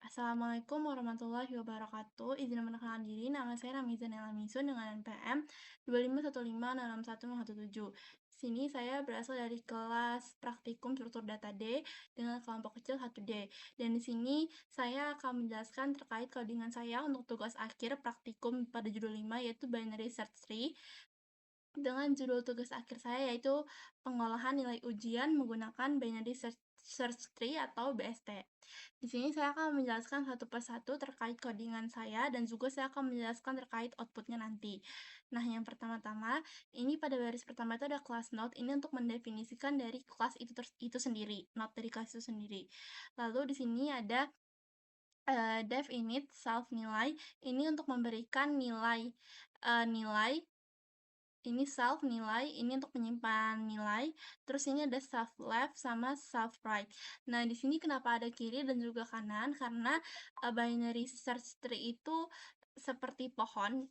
Assalamualaikum warahmatullahi wabarakatuh. Izin memperkenalkan diri, nama saya Ramiza Nela Misun dengan NPM 251560117. Sini saya berasal dari kelas praktikum struktur data D dengan kelompok kecil 1D. Dan di sini saya akan menjelaskan terkait codingan saya untuk tugas akhir praktikum pada judul 5 yaitu Binary Search Tree. Dengan judul tugas akhir saya yaitu pengolahan nilai ujian menggunakan binary search tree atau BST. Di sini saya akan menjelaskan satu persatu terkait codingan saya dan juga saya akan menjelaskan terkait outputnya nanti. Nah, yang pertama-tama, ini pada baris pertama itu ada class node, ini untuk mendefinisikan dari kelas itu sendiri, node dari kelas itu sendiri. Lalu di sini ada def init self nilai, ini untuk memberikan nilai ini self nilai, ini untuk menyimpan nilai, terus ini ada self left sama self right. Nah, di sini kenapa ada kiri dan juga kanan? Karena binary search tree itu seperti pohon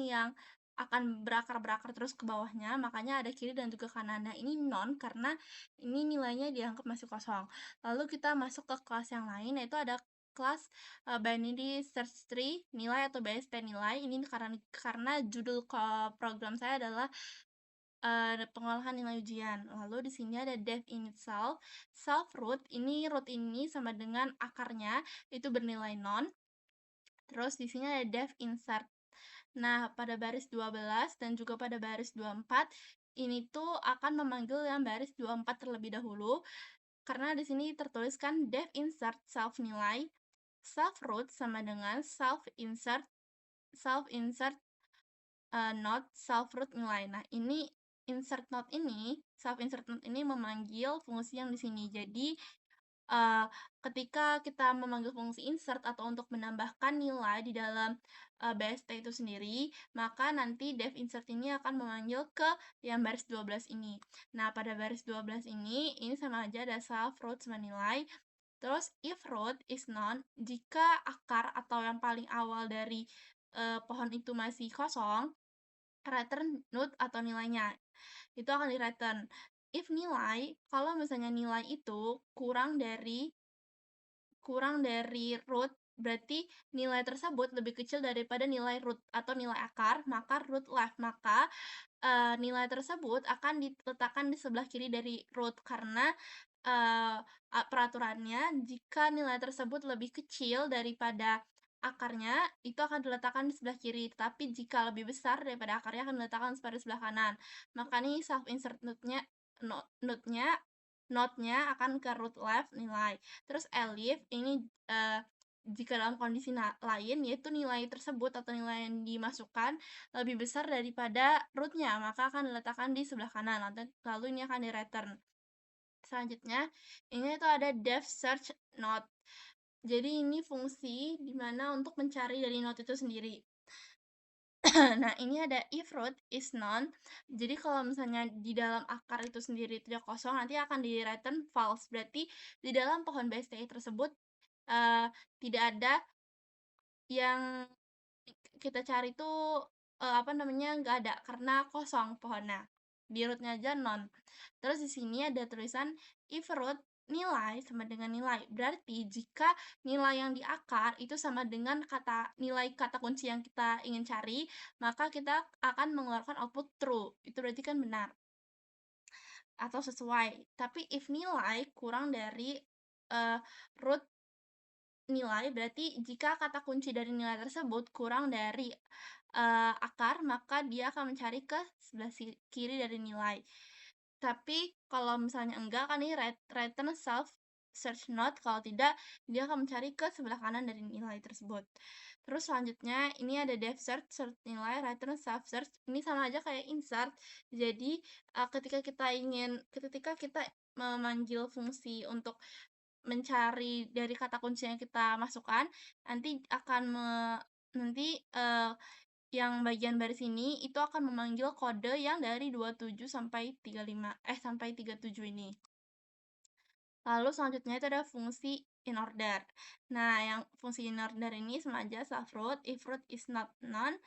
yang akan berakar-berakar terus ke bawahnya, makanya ada kiri dan juga kanan. Nah, ini non karena ini nilainya dianggap masih kosong. Lalu kita masuk ke kelas yang lain, yaitu ada kelas binary search tree nilai atau BST nilai. Ini karena judul program saya adalah pengolahan nilai ujian. Lalu di sini ada def init self root. Root ini sama dengan akarnya itu bernilai non. Terus di sini ada def insert. Nah, pada baris 12 dan juga pada baris 24 ini tuh akan memanggil yang baris 24 terlebih dahulu karena di sini tertuliskan def insert self nilai self root sama dengan self insert not self root nilai. Nah, ini self insert node ini memanggil fungsi yang di sini. Jadi ketika kita memanggil fungsi insert atau untuk menambahkan nilai di dalam BST itu sendiri, maka nanti def insert ini akan memanggil ke yang baris 12 ini. Nah, pada baris 12 ini sama aja ada self root sama nilai. Terus if root is none, jika akar atau yang paling awal dari pohon itu masih kosong, return node atau nilainya. Itu akan di-return. If nilai, kalau misalnya nilai itu kurang dari root, berarti nilai tersebut lebih kecil daripada nilai root atau nilai akar, maka root left. Maka nilai tersebut akan diletakkan di sebelah kiri dari root karena peraturannya jika nilai tersebut lebih kecil daripada akarnya itu akan diletakkan di sebelah kiri, tapi jika lebih besar daripada akarnya akan diletakkan pada sebelah kanan. Maka nih self insert node-nya akan ke root left nilai. Terus elif ini jika dalam kondisi lain yaitu nilai tersebut atau nilai yang dimasukkan lebih besar daripada rootnya, maka akan diletakkan di sebelah kanan. Lalu ini akan di return. Selanjutnya, ini tuh ada def search node. Jadi ini fungsi dimana untuk mencari dari node itu sendiri. Nah, ini ada if root is none. Jadi kalau misalnya di dalam akar itu sendiri tidak kosong, nanti akan di return false. Berarti di dalam pohon BSTI tersebut tidak ada yang kita cari tuh nggak ada karena kosong pohonnya. Di rootnya aja non. Terus di sini ada tulisan if root nilai sama dengan nilai. Berarti jika nilai yang di akar itu sama dengan nilai kata kunci yang kita ingin cari, maka kita akan mengeluarkan output true. Itu berarti kan benar atau sesuai. Tapi if nilai kurang dari root nilai, berarti jika kata kunci dari nilai tersebut kurang dari akar, maka dia akan mencari ke sebelah kiri dari nilai. Tapi kalau misalnya enggak, kan ini return self search node. Kalau tidak, dia akan mencari ke sebelah kanan dari nilai tersebut. Terus selanjutnya, ini ada def search nilai, return self search. Ini sama aja kayak insert. Jadi, ketika kita memanggil fungsi untuk mencari dari kata kunci yang kita masukkan, nanti akan nanti yang bagian baris ini itu akan memanggil kode yang dari 27 sampai 37 ini. Lalu selanjutnya itu ada fungsi in order. Nah, yang fungsi in order ini sama aja self root, if root is not none,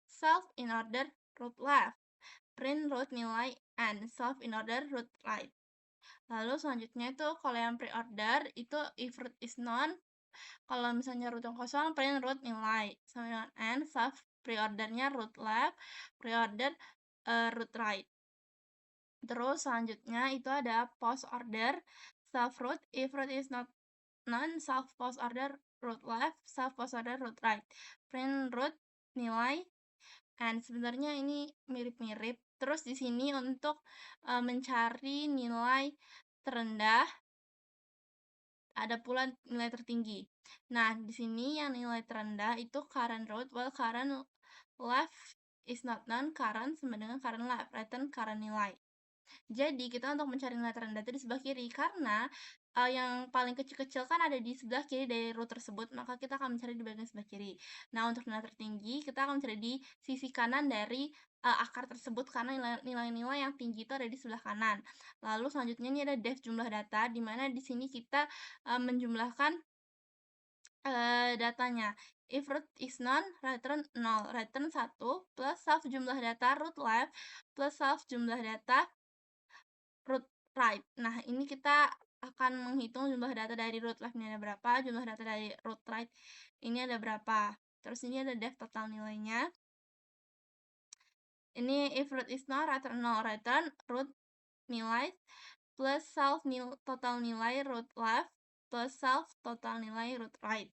self in order root left, print root nilai and self in order root right. Lalu selanjutnya itu kalau yang pre-order itu if root is none, Kalau misalnya root yang kosong, print root nilai sama dengan n, self preordernya root left, preorder root right. Terus selanjutnya itu ada post order self root if root is not known, self post order root left, self post order root right. Print root nilai, and sebenarnya ini mirip-mirip. Terus di sini untuk mencari nilai terendah, ada pula nilai tertinggi. Nah, di sini yang nilai terendah itu current root, while current left is not known, current sama dengan current left, return current nilai. Jadi kita untuk mencari nilai terendah itu di sebelah kiri, karena yang paling kecil-kecil kan ada di sebelah kiri dari root tersebut, maka kita akan mencari di bagian sebelah kiri. Nah, untuk nilai tertinggi kita akan mencari di sisi kanan dari akar tersebut, karena nilai-nilai yang tinggi itu ada di sebelah kanan. Lalu selanjutnya ini ada def jumlah data, di mana di sini kita menjumlahkan datanya. If root is none, return 0, return 1, plus self jumlah data root left, plus self jumlah data root right. Nah, ini kita akan menghitung jumlah data dari root left ini ada berapa, jumlah data dari root right ini ada berapa. Terus ini ada def total nilainya. Ini if root is null, return 0, return root nilai plus self total nilai root left plus self total nilai root right.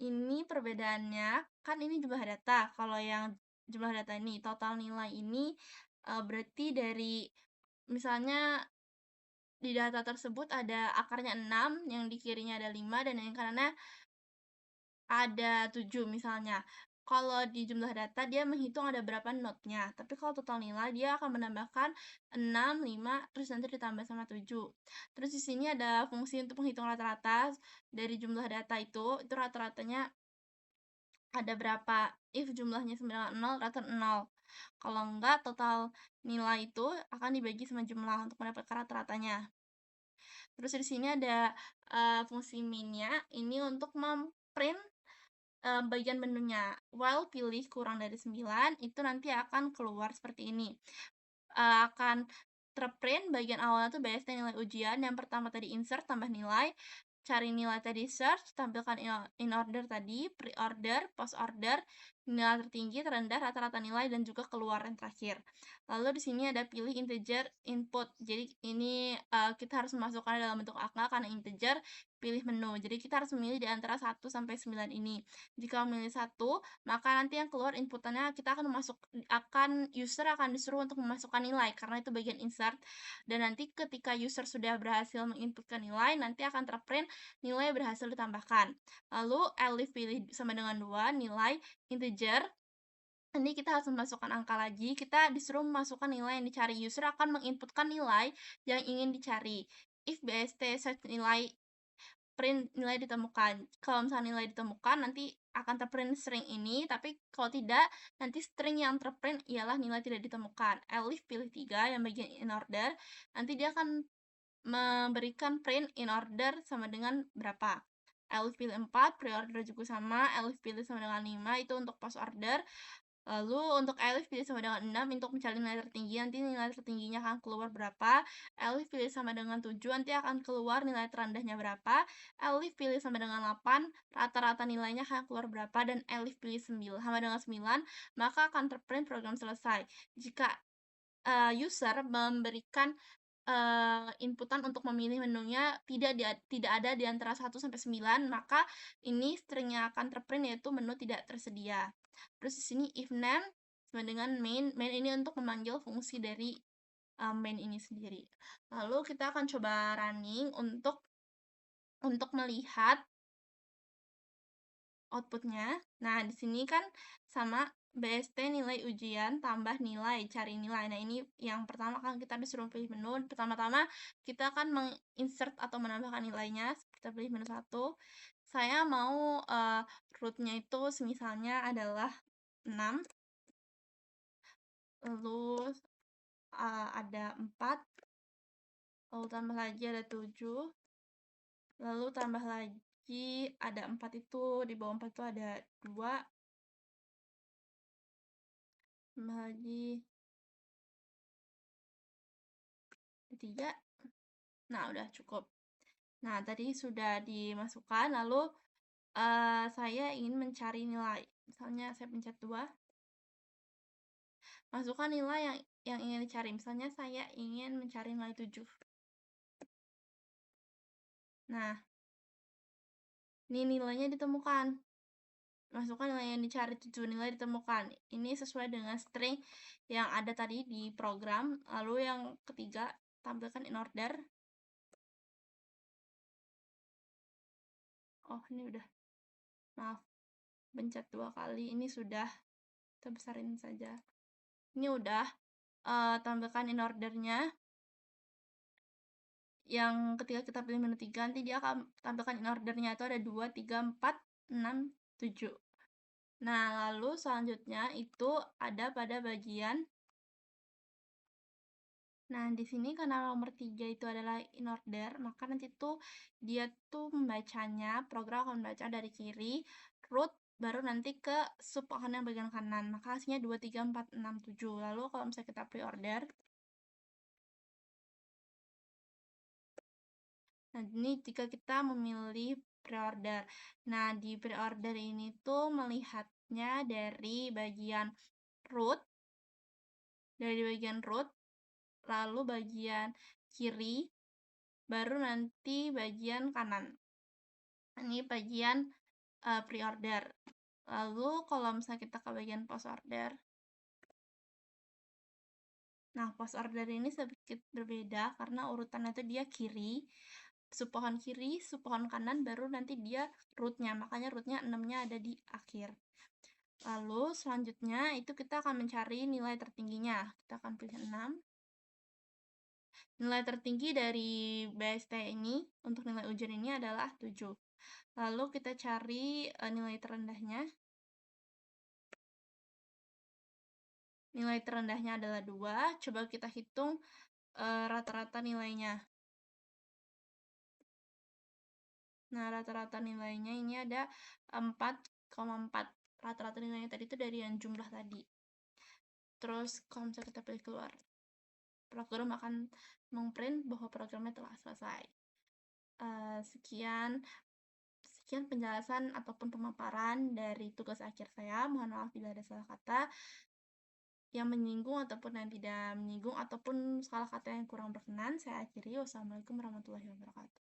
Ini perbedaannya, kan ini jumlah data. Kalau yang jumlah data ini, total nilai ini berarti dari misalnya di data tersebut ada akarnya 6, yang di kirinya ada 5, dan yang kanannya ada 7 misalnya. Kalau di jumlah data dia menghitung ada berapa node-nya, tapi kalau total nilai dia akan menambahkan 6, 5, terus nanti ditambah sama 7. Terus di sini ada fungsi untuk menghitung rata-rata dari jumlah data itu rata-ratanya ada berapa. If jumlahnya sama dengan 0, return 0. Kalau enggak, total nilai itu akan dibagi sama jumlah untuk mendapatkan rata-ratanya. Terus di sini ada fungsi min-nya, ini untuk memprint bagian menunya. While pilih kurang dari 9, itu nanti akan keluar seperti ini. Akan terprint bagian awalnya tuh BST nilai ujian. Yang pertama tadi insert tambah nilai, cari nilai tadi search, tampilkan in order tadi, pre-order, post order, nilai tertinggi, terendah, rata-rata nilai, dan juga keluar yang terakhir. Lalu di sini ada pilih integer input. Jadi ini kita harus memasukkan dalam bentuk angka karena integer, pilih menu. Jadi kita harus memilih di antara 1 sampai 9 ini. Jika memilih 1, maka nanti yang keluar inputannya kita user akan disuruh untuk memasukkan nilai karena itu bagian insert, dan nanti ketika user sudah berhasil menginputkan nilai, nanti akan terprint nilai berhasil ditambahkan. Lalu elif pilih sama dengan 2, nilai integer. Ini kita harus memasukkan angka lagi, kita disuruh memasukkan nilai yang dicari. User akan menginputkan nilai yang ingin dicari. If bst search nilai, print nilai ditemukan. Kalau misalnya nilai ditemukan, nanti akan terprint string ini, tapi kalau tidak, nanti string yang terprint ialah nilai tidak ditemukan. Elif pilih 3 yang bagian in order, nanti dia akan memberikan print in order sama dengan berapa. Elif pilih 4, pre-order juga sama, elif pilih sama dengan 5, itu untuk post order. Lalu untuk elif pilih sama dengan 6 untuk mencari nilai tertinggi, nanti nilai tertingginya akan keluar berapa. Elif pilih sama dengan 7, nanti akan keluar nilai terendahnya berapa. Elif pilih sama dengan 8, rata-rata nilainya akan keluar berapa. Dan elif pilih 9 sama dengan 9, maka akan terprint program selesai. Jika user memberikan inputan untuk memilih menunya tidak ada di antara 1 sampai 9, maka ini stringnya akan terprint yaitu menu tidak tersedia. Terus di sini if name sama dengan main. Main ini untuk memanggil fungsi dari main ini sendiri. Lalu kita akan coba running untuk melihat outputnya. Nah, di sini kan sama BST nilai ujian tambah nilai, cari nilai. Nah, ini yang pertama kan kita disuruh pilih menu. Pertama-tama kita akan menginsert atau menambahkan nilainya. Kita pilih menu 1. Saya mau rootnya itu misalnya adalah 6. Lalu ada 4. Lalu tambah lagi ada 7. Lalu tambah lagi ada 4 itu, di bawah 4 itu ada 2. Tambah lagi 3. Nah, udah cukup. Nah, tadi sudah dimasukkan, lalu saya ingin mencari nilai. Misalnya saya pencet 2, masukkan nilai yang ingin dicari. Misalnya saya ingin mencari nilai 7. Nah, ini nilainya ditemukan. Masukkan nilai yang dicari, 7 nilai ditemukan. Ini sesuai dengan string yang ada tadi di program. Lalu yang ketiga, tampilkan in order. Oh, ini udah. Maaf, pencet 2 kali. Ini sudah. Kita besarin saja. Ini udah. Tampilkan in ordernya. Yang ketika kita pilih menu 3, nanti dia akan tampilkan in ordernya itu ada 2, 3, 4, 6, 7. Nah, lalu selanjutnya itu ada pada bagian. Nah, di sini karena nomor 3 itu adalah in order, maka nanti tuh dia tuh membacanya, program akan membaca dari kiri, root, baru nanti ke sub akan yang bagian kanan. Maka hasilnya 2, 3, 4, 6, 7. Lalu kalau misalnya kita pre-order, nah ini jika kita memilih pre-order. Nah, di pre-order ini tuh melihatnya dari bagian root, lalu bagian kiri, baru nanti bagian kanan. Ini bagian pre-order. Lalu kalau misalnya kita ke bagian post order, nah post order ini sedikit berbeda karena urutannya itu dia kiri, subpohon kiri, subpohon kanan, baru nanti dia rootnya, makanya rootnya 6-nya ada di akhir. Lalu selanjutnya itu kita akan mencari nilai tertingginya. Kita akan pilih 6. Nilai tertinggi dari BST ini untuk nilai ujian ini adalah 7. Lalu kita cari nilai terendahnya. Nilai terendahnya adalah 2. Coba kita hitung rata-rata nilainya. Nah, rata-rata nilainya ini ada 4,4. Rata-rata nilainya tadi itu dari yang jumlah tadi. Terus kalau misalnya kita pilih keluar, program akan mengprint bahwa programnya telah selesai. Sekian penjelasan ataupun pemaparan dari tugas akhir saya. Mohon maaf bila ada salah kata yang menyinggung ataupun yang tidak menyinggung ataupun salah kata yang kurang berkenan. Saya akhiri. Wassalamualaikum warahmatullahi wabarakatuh.